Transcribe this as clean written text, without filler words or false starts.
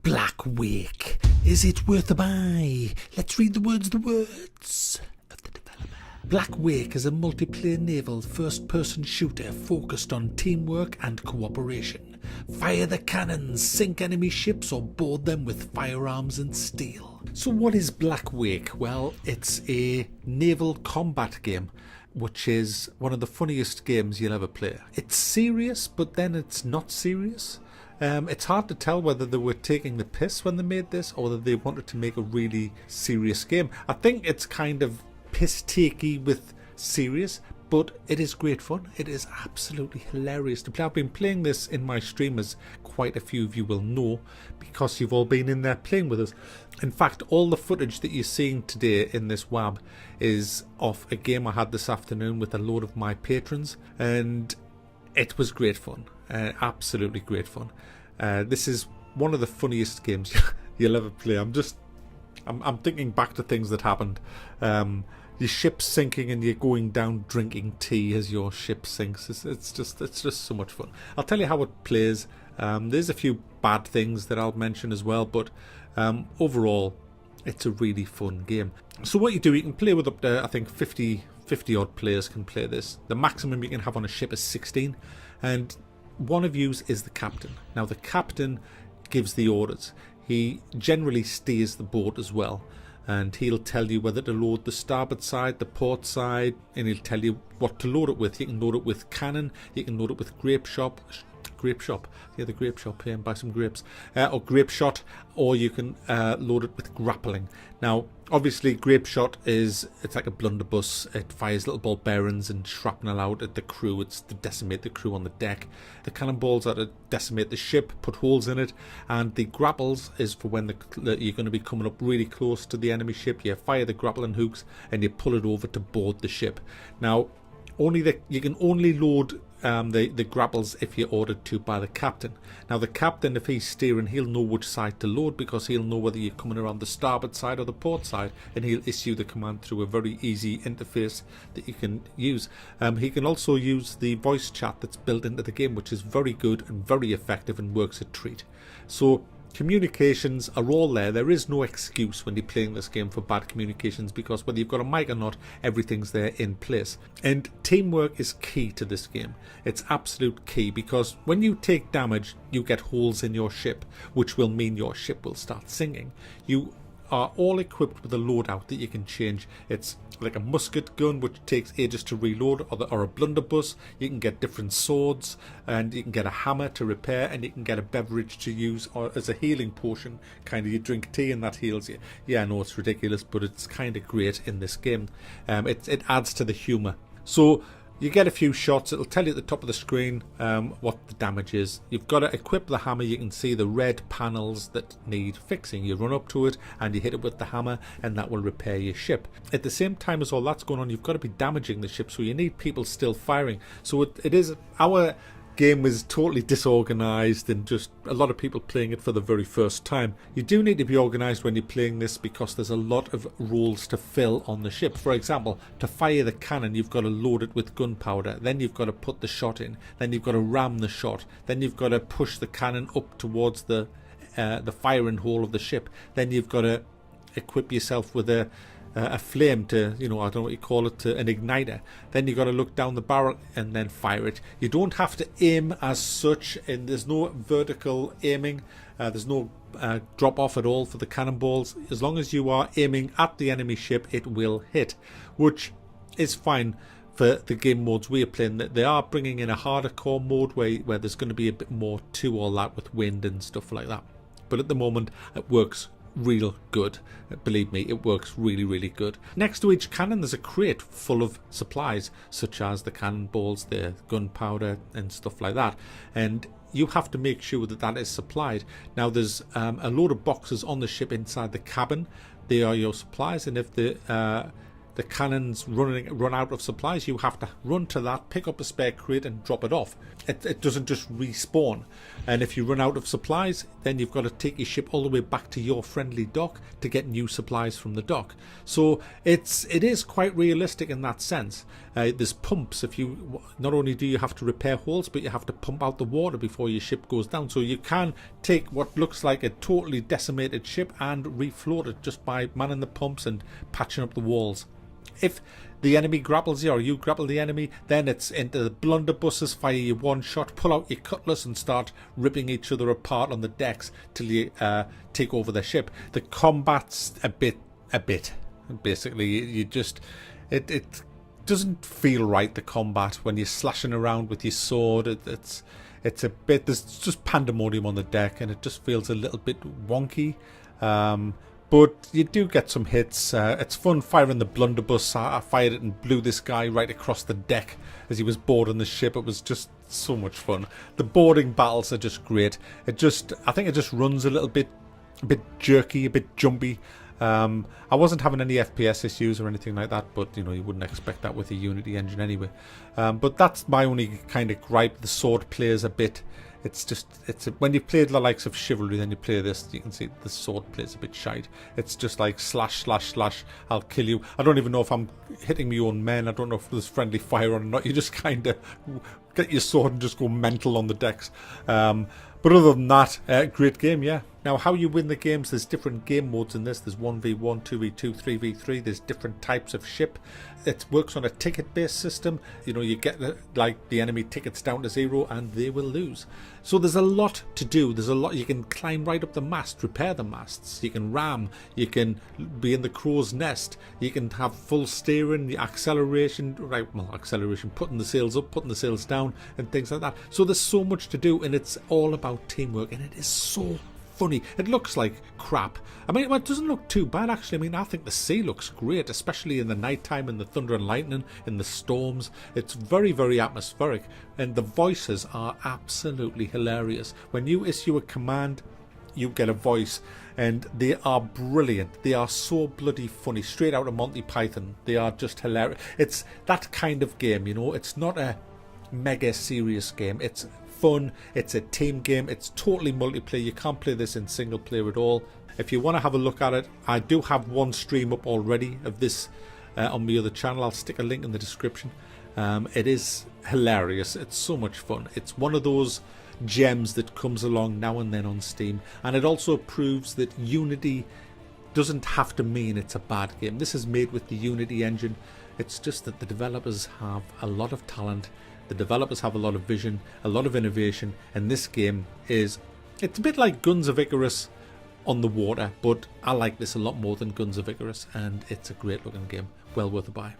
Blackwake. Is it worth a buy? Let's read the words of the developer. Blackwake is a multiplayer naval first-person shooter focused on teamwork and cooperation. Fire the cannons, sink enemy ships or board them with firearms and steel. So what is Blackwake? Well, it's a naval combat game, which is one of the funniest games you'll ever play. It's serious, but then it's not serious. It's hard to tell whether they were taking the piss when they made this or whether they wanted to make a really serious game. I think it's kind of piss-takey with serious, but it is great fun. It is absolutely hilarious to play. I've been playing this in my stream, as quite a few of you will know, because you've all been in there playing with us. In fact, all the footage that you're seeing today in this WAB is of a game I had this afternoon with a load of my patrons, and it was great fun. Absolutely great fun. This is one of the funniest games you'll ever play. I'm thinking back to things that happened. Your ship's sinking and you're going down drinking tea as your ship sinks. It's just so much fun. I'll tell you how it plays. There's a few bad things that I'll mention as well, but overall, it's a really fun game. So what you do, you can play with up to, I think, 50 odd players can play this. The maximum you can have on a ship is 16, and one of you is the captain. Now the captain gives the orders. He generally steers the boat as well, and he'll tell you whether to load the starboard side, the port side, and he'll tell you what to load it with. You can load it with cannon, you can load it with grape shot, and buy some grapes, or grape shot, or you can load it with grappling. Now obviously grape shot it's like a blunderbuss. It fires little ball bearings and shrapnel out at the crew. It's to decimate the crew on the deck. The cannonballs are to decimate the ship, put holes in it, and the grapples is for when you're going to be coming up really close to the enemy ship. You fire the grappling hooks and you pull it over to board the ship. Now you can only load the grapples if you're ordered to by the captain. Now the captain, if he's steering, he'll know which side to load, because he'll know whether you're coming around the starboard side or the port side, and he'll issue the command through a very easy interface that you can use. He can also use the voice chat that's built into the game, which is very good and very effective and works a treat. So communications are all there. There is no excuse when you're playing this game for bad communications, because whether you've got a mic or not, everything's there in place. And teamwork is key to this game. It's absolute key, because when you take damage, you get holes in your ship, which will mean your ship will start sinking. You are all equipped with a loadout that you can change. It's like a musket gun, which takes ages to reload, or a blunderbuss. You can get different swords, and you can get a hammer to repair, and you can get a beverage to use or as a healing potion. Kind of, you drink tea and that heals you. Yeah, I know it's ridiculous, but it's kind of great in this game. It adds to the humour. So you get a few shots. It'll tell you at the top of the screen what the damage is. You've got to equip the hammer. You can see the red panels that need fixing. You run up to it and you hit it with the hammer, and that will repair your ship. At the same time as all that's going on, you've got to be damaging the ship, so you need people still firing. So it is, our game is totally disorganized, and just a lot of people playing it for the very first time. You do need to be organized when you're playing this, because there's a lot of roles to fill on the ship. For example, to fire the cannon, you've got to load it with gunpowder, then you've got to put the shot in, then you've got to ram the shot, then you've got to push the cannon up towards the firing hole of the ship, then you've got to equip yourself with a flame to, I don't know what you call it, to an igniter. Then you got to look down the barrel and then fire it. You don't have to aim as such, and there's no vertical aiming. There's no drop off at all for the cannonballs. As long as you are aiming at the enemy ship, it will hit, which is fine for the game modes we're playing. They are bringing in a harder core mode where there's going to be a bit more to all that with wind and stuff like that. But at the moment, it works real good. Believe me, it works really good. Next to each cannon there's a crate full of supplies, such as the cannonballs, the gunpowder and stuff like that, and you have to make sure that is supplied. Now there's a load of boxes on the ship inside the cabin. They are your supplies, and if the the cannons run out of supplies, you have to run to that, pick up a spare crate and drop it off. It doesn't just respawn. And if you run out of supplies, then you've got to take your ship all the way back to your friendly dock to get new supplies from the dock. So it is quite realistic in that sense. There's pumps. If you not only do you have to repair holes, but you have to pump out the water before your ship goes down. So you can take what looks like a totally decimated ship and refloat it just by manning the pumps and patching up the walls. If the enemy grapples you or you grapple the enemy, then it's into the blunderbusses, fire your one shot, pull out your cutlass and start ripping each other apart on the decks till you take over their ship. The combat's a bit. Basically, you just it doesn't feel right, the combat, when you're slashing around with your sword. It's a bit, there's just pandemonium on the deck and it just feels a little bit wonky. But you do get some hits. It's fun firing the blunderbuss. I fired it and blew this guy right across the deck as he was boarding the ship. It was just so much fun. The boarding battles are just great. I think it just runs a bit jerky, a bit jumpy. I wasn't having any FPS issues or anything like that, but you wouldn't expect that with a Unity engine anyway. But that's my only kind of gripe. The sword plays a bit. When you've played the likes of Chivalry, then you play this, you can see the sword plays a bit shite. It's just like slash, slash, slash, I'll kill you. I don't even know if I'm hitting my own men. I don't know if there's friendly fire or not. You just kind of get your sword and just go mental on the decks. But other than that, great game, yeah. Now, how you win the games, there's different game modes in this. There's 1v1, 2v2, 3v3. There's different types of ship. It works on a ticket-based system. You get the enemy tickets down to 0 and they will lose. So there's a lot to do. There's a lot. You can climb right up the mast, repair the masts. You can ram. You can be in the crow's nest. You can have full steering, the acceleration, acceleration, putting the sails up, putting the sails down, and things like that. So there's so much to do, and it's all about teamwork, and it is so funny. It looks like crap. It doesn't look too bad actually. I think the sea looks great, especially in the night time, in the thunder and lightning, in the storms. It's very, very atmospheric, and the voices are absolutely hilarious. When you issue a command, you get a voice, and they are brilliant. They are so bloody funny, straight out of Monty Python. They are just hilarious. It's that kind of game, It's not a mega serious game. It's fun, it's a team game, it's totally multiplayer. You can't play this in single player at all. If you want to have a look at it, I do have one stream up already of this on my other channel. I'll stick a link in the description. It is hilarious. It's so much fun. It's one of those gems that comes along now and then on Steam, and it also proves that Unity doesn't have to mean it's a bad game. This is made with the Unity engine. It's just that the developers have a lot of talent. The developers have a lot of vision, a lot of innovation, and this game it's a bit like Guns of Icarus on the water, but I like this a lot more than Guns of Icarus, and it's a great looking game. Well worth a buy.